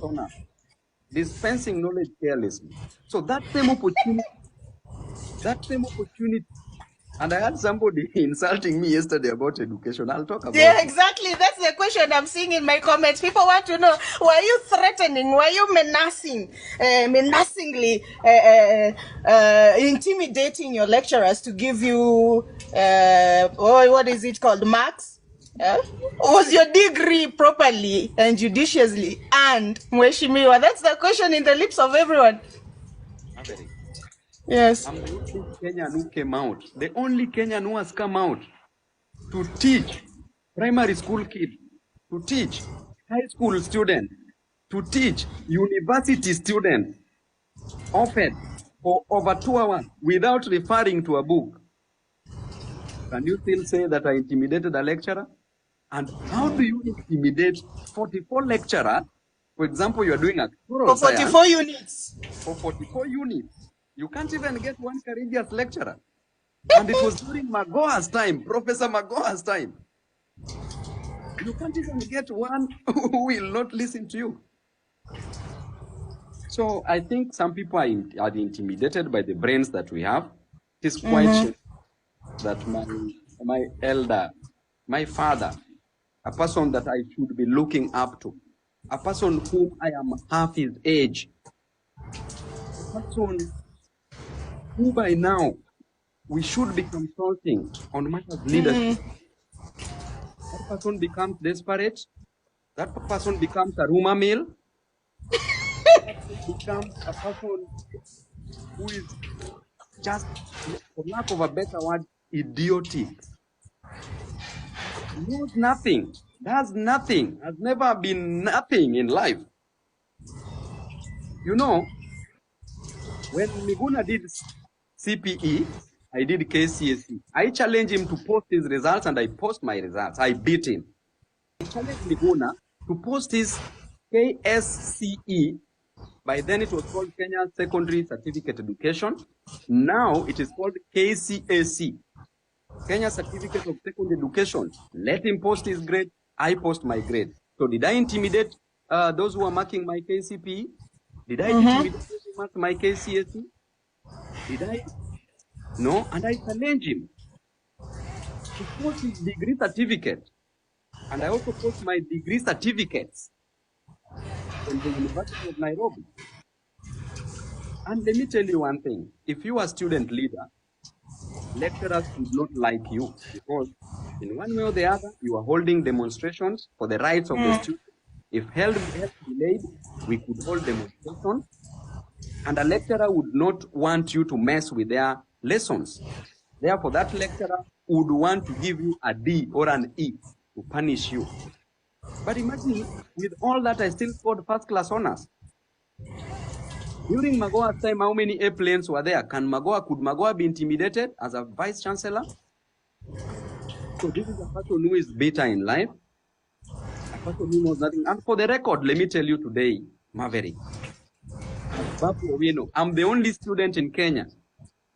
honors, dispensing knowledge carelessly. So that same opportunity, and I had somebody insulting me yesterday about education. I'll talk about Yeah, it. exactly. That's the question I'm seeing in my comments. People want to know, were you threatening? Were you menacingly intimidating your lecturers to give you, what is it called, marks? Was your degree properly and judiciously earned, Mheshimiwa? That's the question in the lips of everyone. Maverick, Yes. I'm the only Kenyan who came out, the only Kenyan who has come out to teach primary school kids, to teach high school students, to teach university students, often for over 2 hours without referring to a book. Can you still say that I intimidated a lecturer? And how do you intimidate 44 lecturers? For example, you are doing a For cultural 44 science units. for 44 units. You can't even get one courageous lecturer. And it was during Magoa's time, Professor Magoa's time. You can't even get one who will not listen to you. So I think some people are intimidated by the brains that we have. It is quite shameful that my elder, my father, a person that I should be looking up to, a person whom I am half his age, a person who by now we should be consulting on matters leadership. That person becomes desperate. That person becomes a rumor mill. That person becomes a person who is just, for lack of a better word, idiotic. Knows nothing, does nothing, has never been nothing in life. You know, when Miguna did CPE, I did KCSE. I challenged him to post his results and I post my results. I beat him. I challenged Miguna to post his KSCE. By then it was called Kenya Secondary Certificate Education. Now it is called KCAC, Kenya Certificate of Secondary Education. Let him post his grade, I post my grade. So did I intimidate those who are marking my KCPE? Did I intimidate those who mark my KCSE? Did I? No, and I challenge him to post his degree certificate. And I also post my degree certificates from the University of Nairobi. And let me tell you one thing. If you are a student leader, lecturers would not like you because in one way or the other, you are holding demonstrations for the rights of the students. If help delayed, we could hold demonstrations. And a lecturer would not want you to mess with their lessons. Therefore, that lecturer would want to give you a D or an E to punish you. But imagine, with all that, I still scored first-class honors. During Magoa's time, how many airplanes were there? Could Magoa be intimidated as a vice-chancellor? So this is a person who is bitter in life, a person who knows nothing. And for the record, let me tell you today, Maverick, Babu Owino, I'm the only student in Kenya.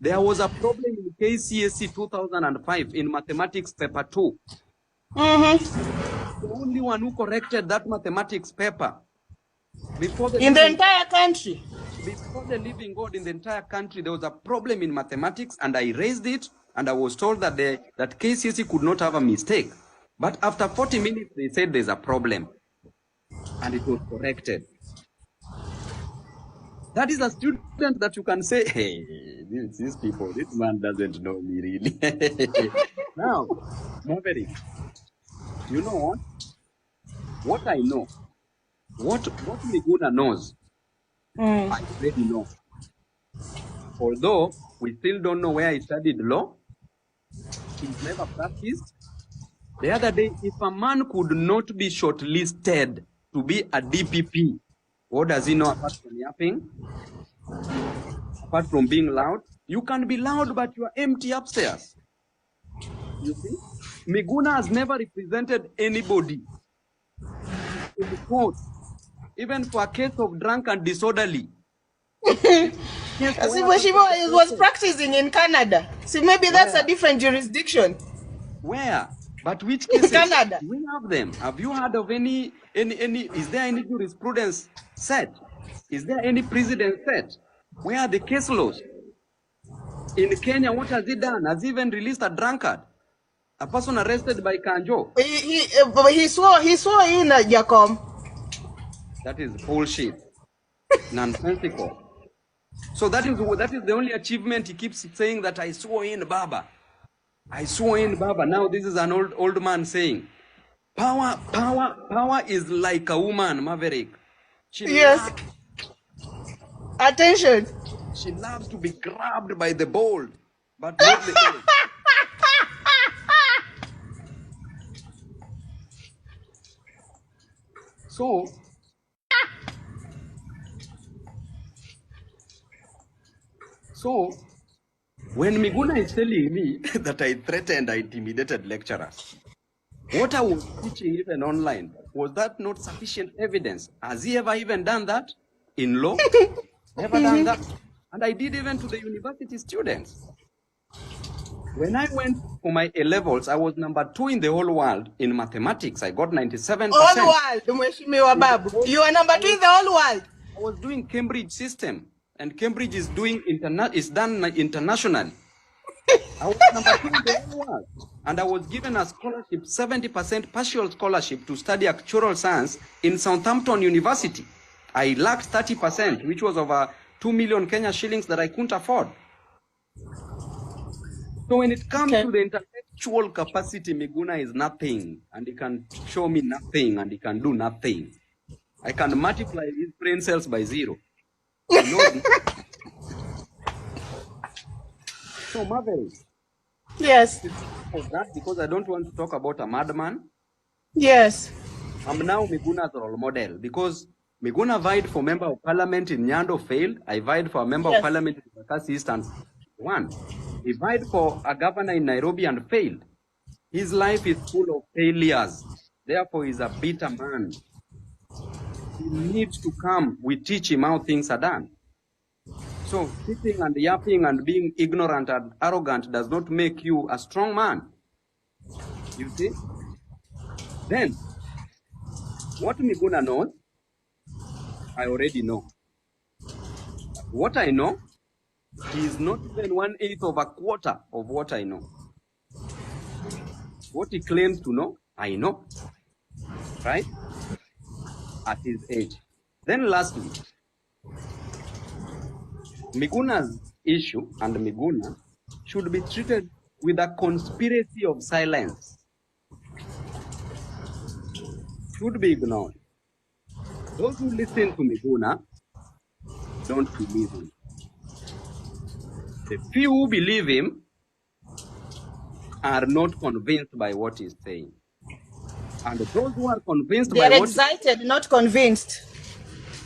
There was a problem in KCSE 2005 in mathematics paper 2. The only one who corrected that mathematics paper. Before the in the entire country. Before the living God in the entire country, there was a problem in mathematics, and I raised it, and I was told that that KCSE could not have a mistake. But after 40 minutes, they said there's a problem, and it was corrected. That is a student that you can say, hey, these people, this man doesn't know me really. Now, Maverick, you know what? What I know, what Miguna knows, I already know. Although we still don't know where he studied law, he's never practiced. The other day, if a man could not be shortlisted to be a DPP, what does he know apart from yapping? Apart from being loud? You can be loud, but you are empty upstairs. You see? Miguna has never represented anybody in the court, even for a case of drunk and disorderly. See, Mheshimiwa was practicing in Canada. See, maybe that's a different jurisdiction. Where? But which cases? Canada. Do we have them? Have you heard of any, is there any jurisprudence set? Is there any precedent set? Where are the case laws? In Kenya, what has he done? Has he even released a drunkard? A person arrested by Kanjo? He swore in, Jacob. That is bullshit. Nonsensical. So that is the only achievement he keeps saying, that I swore in Baba. I swore in Baba. Now this is an old man saying, power is like a woman, Maverick. Yes. Attention. She loves to be grabbed by the bold, but not the old. So when Miguna is telling me that I threatened, I intimidated lecturers, what I was teaching even online, was that not sufficient evidence? Has he ever even done that in law? Never done that. And I did even to the university students. When I went for my A-levels, I was #2 in the whole world in mathematics. I got 97%. Whole world, Mheshimiwa Babu. You are #2 in the whole world. I was doing Cambridge system, and Cambridge is doing done internationally. I was #2 in the whole world, and I was given a scholarship, 70% partial scholarship to study actuarial science in Southampton University. I lacked 30%, which was over 2 million Kenya shillings that I couldn't afford. So when it comes to the intellectual capacity, Miguna is nothing, and he can show me nothing, and he can do nothing. I can multiply his brain cells by 0. You know. So Marvel. Yes. For that, because I don't want to talk about a madman. Yes. I'm now Miguna's role model, because Miguna vied for member of parliament in Nyando, failed. I vied for a member of parliament in Bakassi East and won. He vied for a governor in Nairobi and failed. His life is full of failures. Therefore, he's a bitter man. He needs to come. We teach him how things are done. So sitting and yapping and being ignorant and arrogant does not make you a strong man. You see? Then, what Miguna knows, I already know. What I know, he is not even 1/8 of a quarter of what I know. What he claims to know, I know. Right? At his age. Then lastly, Miguna's issue and Miguna should be treated with a conspiracy of silence. Should be ignored. Those who listen to Miguna don't believe him. The few who believe him are not convinced by what he's saying. And those who are convinced by what... They're excited, not convinced.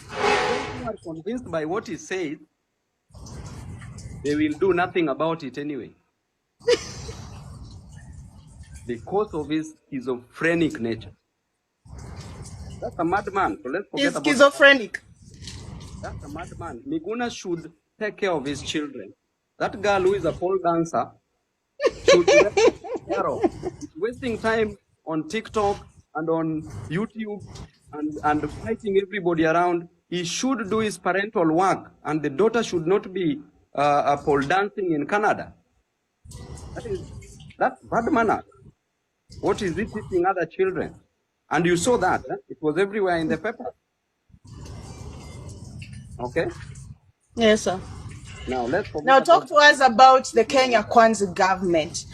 Those who are convinced by what he says, they will do nothing about it anyway. Because of his schizophrenic nature. That's a madman. So let's forget about... He's schizophrenic. That's a madman. Miguna should take care of his children. That girl who is a pole dancer should be taken care of. He's wasting time on TikTok and on YouTube and fighting everybody around. He should do his parental work, and the daughter should not be pole dancing in Canada. That's bad manner. What is he teaching other children? And you saw that. It was everywhere in the paper. Okay? Yes, sir. Now let's talk to us about the Kenya Kwanza government.